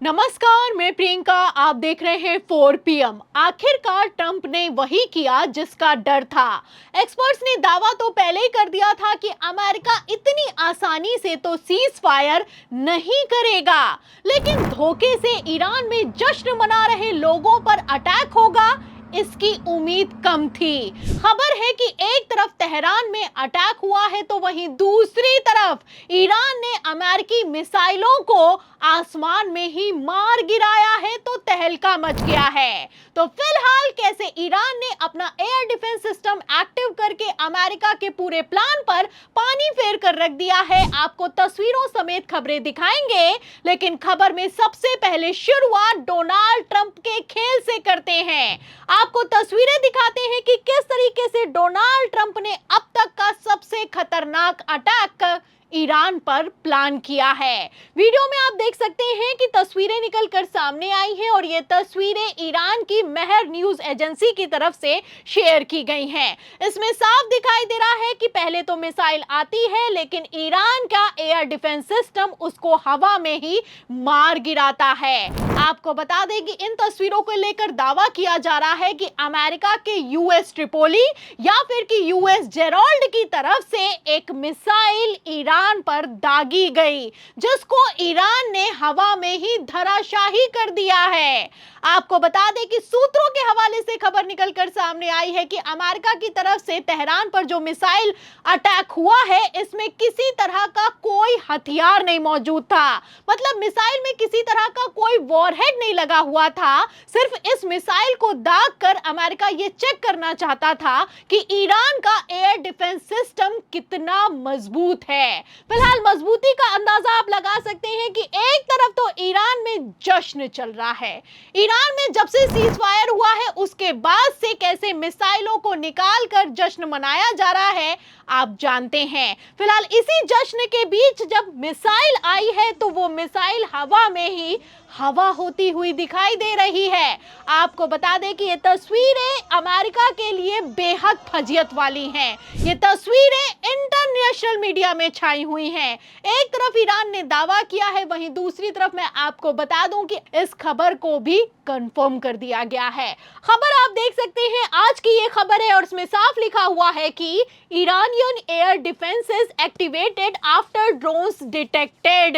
नमस्कार, मैं प्रियंका। आप देख रहे हैं 4 PM। आखिरकार ट्रंप ने वही किया जिसका डर था। एक्सपर्ट्स ने दावा तो पहले ही कर दिया था कि अमेरिका इतनी आसानी से तो सीज फायर नहीं करेगा, लेकिन धोखे से ईरान में जश्न मना रहे लोगों पर अटैक होगा, इसकी उम्मीद कम थी। खबर है कि एक तरफ तेहरान में अटैक हुआ है तो वहीं दूसरी तरफ ईरान ने अमेरिकी मिसाइलों को आसमान में ही मार गिराया है, तो तहलका मच गया है। तो फिलहाल कैसे ईरान ने अपना एयर डिफेंस सिस्टम एक्टिव करके अमेरिका के पूरे प्लान पर पानी फेर कर रख दिया है, आपको तस्वीरों समेत खबरें दिखाएंगे। लेकिन खबर में सबसे पहले शुरुआत डोनाल्ड ट्रंप के खेल से करते हैं। आपको तस्वीरें दिखाते हैं कि किस तरीके से डोनाल्ड ट्रंप ने अब तक का सबसे खतरनाक अटैक ईरान पर प्लान किया है। वीडियो में आप देख सकते हैं कि तस्वीरें निकलकर सामने आई हैं और ये तस्वीरें ईरान की महर न्यूज एजेंसी की तरफ से शेयर की गई हैं। इसमें साफ दिखाई दे रहा है कि पहले तो मिसाइल आती है, लेकिन ईरान का एयर डिफेंस सिस्टम उसको हवा में ही मार गिराता है। आपको बता दें कि इन तस्वीरों को लेकर दावा किया जा रहा है कि अमेरिका के यूएस ट्रिपोली या फिर कि यूएस जेरोल्ड की तरफ से एक मिसाइल ईरान पर दागी गई, जिसको ईरान ने हवा में ही धराशाही कर दिया है। आपको बता दें कि सूत्रों के हवाले से खबर निकलकर सामने आई है कि अमेरिका की तरफ से तेहरान पर जो मिसाइल अटैक हुआ है, इसमें किसी तरह का कोई हथियार नहीं मौजूद था। मतलब मिसाइल में किसी तरह का कोई वॉरहेड नहीं लगा हुआ था। सिर्फ इस मिसाइल को दाग कर अमेरिका ये चेक करना चाहता था कि ईरान का एयर डिफेंस सिस्टम कितना मजबूत है। फिलहाल मजबूती का अंदाजा आप लगा सकते हैं कि एक तरफ तो ईरान में जश्न चल रहा है। ईरान में जब से सीज फायर हुआ है उसके बाद से कैसे मिसाइलों को निकाल कर जश्न मनाया जा रहा है, आप जानते हैं। फिलहाल इसी जश्न के बीच जब मिसाइल आई है तो वो मिसाइल हवा में ही हवा होती हुई दिखाई दे रही है। आपको बता दें कि ये तस्वीरें अमेरिका के लिए बेहद फजियत वाली हैं। ये तस्वीरें इंटरनेशनल मीडिया में छाई हुई हैं। एक तरफ ईरान ने दावा किया है, वहीं दूसरी तरफ मैं आपको बता दूं कि इस खबर को भी कंफर्म कर दिया गया है। खबर आप देख सकते हैं, आज की ये खबर है और इसमें साफ लिखा हुआ है कि Iranian air defences activated after drones detected.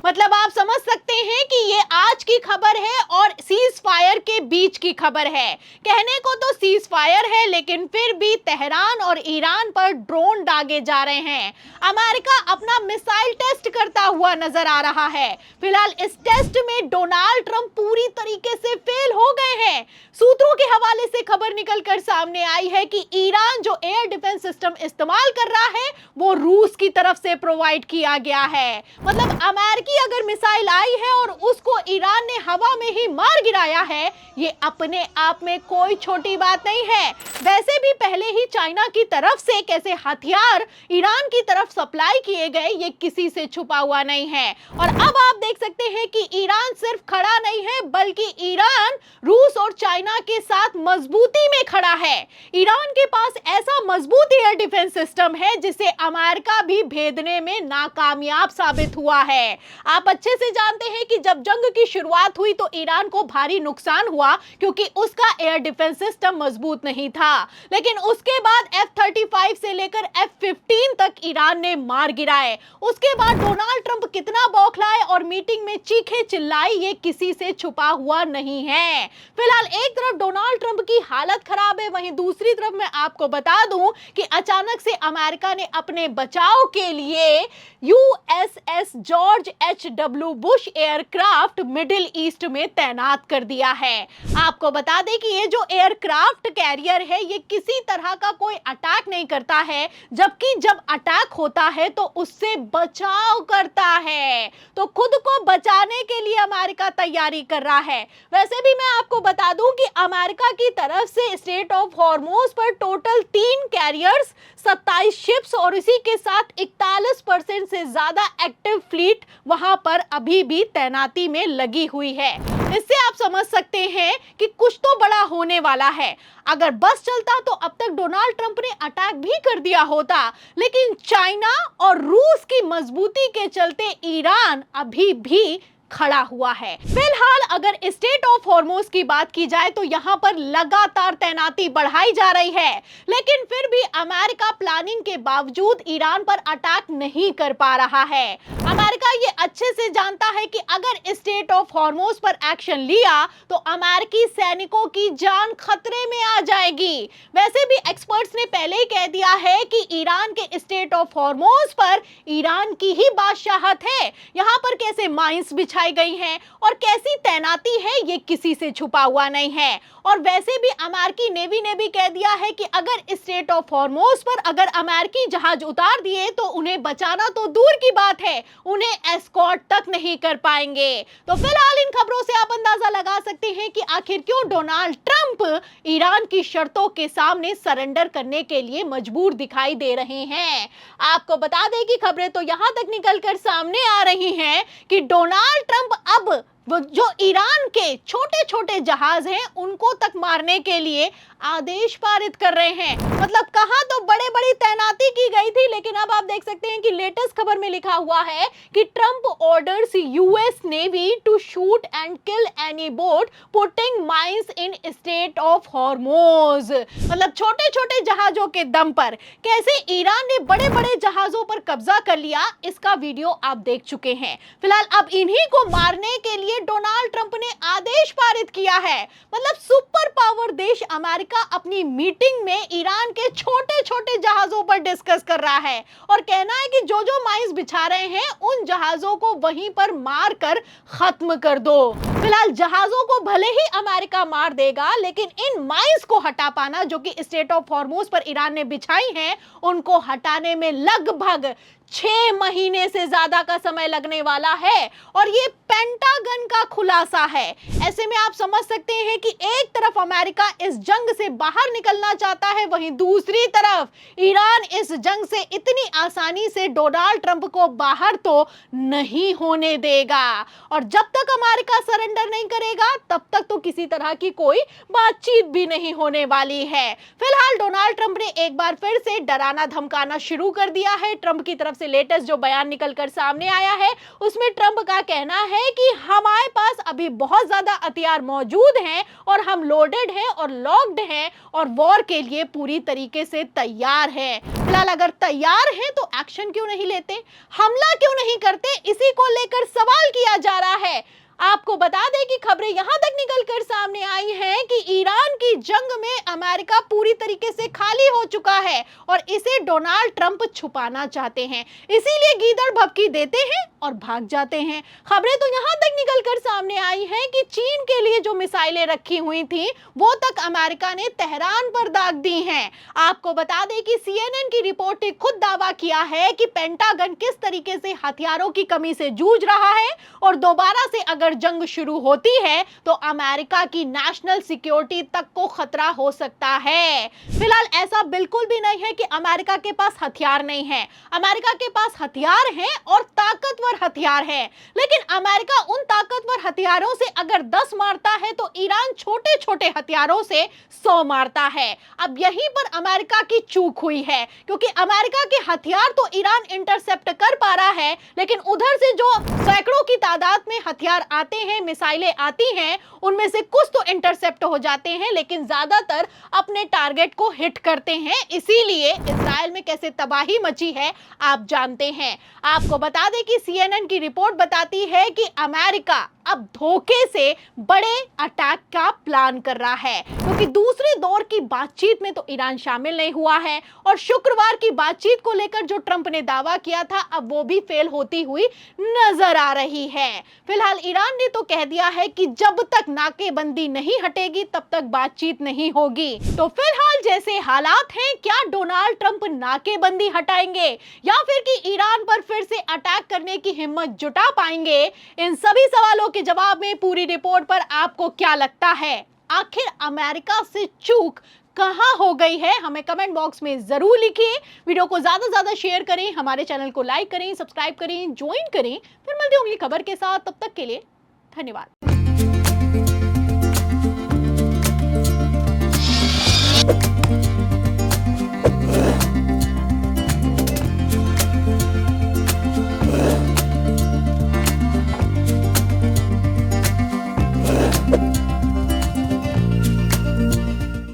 मतलब आप समझ सकते हैं कि ये आज की खबर है और सीज फायर के बीच की खबर है। कहने को तो सीज फायर है, लेकिन फिर भी तेहरान और ईरान पर ड्रोन दागे जा रहे हैं। अमेरिका अपना मिसाइल टेस्ट करता हुआ नजर आ रहा है। फिलहाल इस टेस्ट में डोनाल्ड ट्रंप पूरी तरीके से फेल हो गए हैं। सूत्रों के हवाले से खबर निकलकर सामने आई है कि ईरान जो एयर डिफेंस सिस्टम इस्तेमाल कर रहा है वो रूस की तरफ से प्रोवाइड किया गया है। मतलब अमेरिकी अगर मिसाइल आई है और उसको ईरान ने हवा में ही मार गिराया है, ये अपने आप में कोई छोटी बात नहीं है। वैसे भी पहले ही चाइना की तरफ से कैसे हथियार ईरान की तरफ सप्लाई किए गए, ये किसी से छुपा हुआ नहीं है। और अब आप देख सकते हैं कि ईरान सिर्फ खड़ा नहीं है, बल्कि ईरान रूस और चाइना के साथ मजबूती में खड़ा है। ईरान के पास ऐसा मजबूत एयर डिफेंस सिस्टम है जिसे अमेरिका भी भेदने में नाकामयाब साबित हुआ है। आप अच्छे से जानते हैं कि जब जंग की शुरुआत हुई तो ईरान को भारी नुकसान हुआ, क्योंकि उसका एयर डिफेंस सिस्टम मजबूत नहीं था। लेकिन उसके बाद F-35 से लेकर F-15 तक ईरान ने मार गिराए। उसके बाद डोनाल्ड ट्रंप कितना बौखलाए और मीटिंग में चीखे चिल्लाई, ये किसी से छुपा हुआ नहीं है। फिलहाल एक तरफ डोनाल्ड ट्रंप की हालत खराब है, वहीं दूसरी तरफ मैं आपको बता दूं कि अचानक से अमेरिका ने अपने बचाव के लिए USS George H.W. Bush aircraft middle east में तैनात कर दिया है। आपको बता दें कि ये जो एयरक्राफ्ट कैरियर है, ये किसी तरह का कोई अटैक नहीं करता है, जबकि जब अटैक होता है तो उससे बचाव करता है। तो खुद को बचाने के लिए अमेरिका तैयारी कर रहा है। वैसे भी मैं आपको बता दूं कि अमेरिका की तरफ से स्ट्रेट ऑफ हॉर्मुज पर टोटल 3 कैरियर्स, 27 शिप्स और इसी के साथ 41% से ज्यादा एक्टिव फ्लीट वहां पर अभी भी तैनाती में लगी हुई है। इससे आप समझ सकते हैं कि कुछ तो बड़ा होने वाला है। अगर बस चलता तो अब तक डोनाल्ड ट्रंप ने अटैक भी कर दिया होता, लेकिन चाइना और रूस की मजबूती के चलते ईरान अभी भी खड़ा हुआ है। फिलहाल अगर स्टेट ऑफ हॉर्मोज की बात की जाए तो यहां पर लगातार तैनाती बढ़ाई जा रही है, लेकिन फिर भी अमेरिका प्लानिंग के बावजूद ईरान पर अटैक नहीं कर पा रहा है। अमेरिका ये अच्छे से जानता है कि अगर स्टेट ऑफ हॉर्मोज पर एक्शन लिया तो अमेरिकी सैनिकों की जान खतरे में आ जाएगी। वैसे भी एक्सपर्ट्स ने पहले ही कह दिया है कि ईरान के स्टेट ऑफ हॉर्मोज पर ईरान की ही बादशाहत है। यहां पर कैसे माइंस बिछाई गई हैं और कैसी तैनाती है ये किसी से छुपा हुआ नहीं है। और वैसे भी अमेरिकी नेवी ने भी कह दिया है कि अगर स्टेट ऑफ हॉर्मोज पर अगर अमेरिकी जहाज उतार दिए तो उन्हें बचाना तो दूर की बात है, उन्हें एस्कॉर्ट तक नहीं कर पाएंगे। तो फिलहाल इन खबरों से आप अंदाजा लगा सकते हैं कि आखिर क्यों डोनाल्ड ट्रंप ईरान की शर्तों के सामने सरेंडर करने के लिए मजबूर दिखाई दे रहे हैं। आपको बता दें कि खबरें तो यहां तक निकलकर सामने आ रही हैं कि डोनाल्ड ट्रंप अब वो जो ईरान के छोटे छोटे जहाज हैं उनको तक मारने के लिए आदेश पारित कर रहे हैं। मतलब कहां तो बड़े बड़ी तैनाती की गई थी, लेकिन अब आप देख सकते हैं कि लेटेस्ट खबर में लिखा हुआ है कि Trump orders US navy to shoot and kill any boat putting mines in state of Hormuz. मतलब छोटे छोटे जहाजों के दम पर कैसे ईरान ने बड़े बड़े जहाजों पर कब्जा कर लिया, इसका वीडियो आप देख चुके हैं। फिलहाल अब इन्हीं को मारने के लिए डोनाल्ड ट्रंप ने आदेश पारित किया है। मतलब सुपर पावर देश अमेरिका अपनी मीटिंग में ईरान के छोटे छोटे जहाजों पर डिस्कस कर रहा है और कहना है कि जो जो माइंस बिछा रहे हैं उन जहाजों को वहीं पर मार कर खत्म कर दो। फिलहाल जहाजों को भले ही अमेरिका मार देगा, लेकिन इन माइंस को हटा पाना जो कि स्टेट ऑफ हॉर्मोज पर ईरान ने बिछाई हैं, उनको हटाने में लगभग 6 महीने से ज्यादा का समय लगने वाला है। और ये पेंटागन का खुलासा है। ऐसे में आप समझ सकते हैं कि एक तरफ अमेरिका इस जंग से बाहर निकलना चाहता है, वहीं दूसरी तरफ ईरान इस जंग से इतनी आसानी से डोनाल्ड ट्रंप को बाहर तो नहीं होने देगा। और जब तक अमेरिका सरेंडर नहीं करेगा तब तक तो किसी तरह की कोई बातचीत भी नहीं होने वाली है। फिलहाल डोनाल्ड ट्रंप ने एक बार फिर से डराना धमकाना शुरू कर दिया है। ट्रंप की तरफ से लेटेस्ट जो बयान निकलकर सामने आया है उसमें ट्रंप का कहना है कि हमारे पास अभी बहुत ज्यादा हथियार मौजूद हैं और हम लोडेड हैं और लॉक्ड हैं और वॉर के लिए पूरी तरीके से तैयार हैं। फिलहाल अगर तैयार हैं तो एक्शन क्यों नहीं लेते, हमला क्यों नहीं करते, इसी को लेकर सवाल किया जा रहा है। आपको बता दें कि खबरें यहां तक निकलकर सामने आई हैं कि ईरान की जंग में अमेरिका पूरी तरीके से खाली हो चुका है और इसे डोनाल्ड ट्रंप छुपाना चाहते हैं, इसीलिए गीदड़ भभकी देते हैं और भाग जाते हैं। खबरें तो यहां तक निकलकर सामने आई हैं कि चीन के लिए जो मिसाइलें रखी हुई थी वो तक अमेरिका ने तेहरान पर दाग दी हैं। आपको बता दें कि CNN की रिपोर्ट ने खुद दावा किया है कि पेंटागन किस तरीके से हथियारों की कमी से जूझ रहा है और दोबारा से अगर जंग शुरू होती है तो अमेरिका की नेशनल सिक्योरिटी तक को खतरा हो सकता है। फिलहाल ऐसा बिल्कुल भी नहीं है कि अमेरिका के पास हथियार नहीं है। अमेरिका के पास हथियार हैं और ताकतवर हथियार है, लेकिन अमेरिका उन ताकतवर हथियारों से अगर 10 मारता है तो ईरान छोटे छोटे हथियारों से 100 मारता है। अब यहीं पर अमेरिका की चूक हुई है, क्योंकि अमेरिका के हथियार तो ईरान इंटरसेप्ट कर पा रहा है, लेकिन उधर से जो सैकड़ों की तादाद में हथियार आते हैं, मिसाइलें आती हैं, उनमें से कुछ तो इंटरसेप्ट हो जाते हैं लेकिन ज्यादातर अपने टारगेट को हिट करते हैं। इसीलिए इजराइल में कैसे तबाही मची है आप जानते हैं। आपको बता दें कि CNN की रिपोर्ट बताती है कि अमेरिका अब धोखे से बड़े अटैक का प्लान कर रहा है, क्योंकि दूसरे दौर की बातचीत में तो ईरान शामिल नहीं हुआ है और शुक्रवार की बातचीत को लेकर जो ट्रंप ने दावा किया था अब वो भी फेल होती हुई नजर आ रही है। फिलहाल ईरान ने तो कह दिया है कि जब तक नाकेबंदी नहीं हटेगी तब तक बातचीत नहीं होगी। तो फिलहाल जैसे हालात हैं, क्या डोनाल्ड ट्रंप नाकेबंदी हटाएंगे या फिर कि ईरान पर फिर से अटैक करने की हिम्मत जुटा पाएंगे? इन सभी सवालों के जवाब में पूरी रिपोर्ट पर आपको क्या लगता है? आखिर अमेरिका से चूक कहां हो गई है? हमें कमेंट बॉक्स में जरूर लिखिए। वीडियो को ज्यादा से ज्यादा शेयर करें, हमारे चैनल को लाइक करें, सब्सक्राइब करें, ज्वाइन करें। फिर मिलते हैं अगली खबर के साथ, तब तक के लिए धन्यवाद।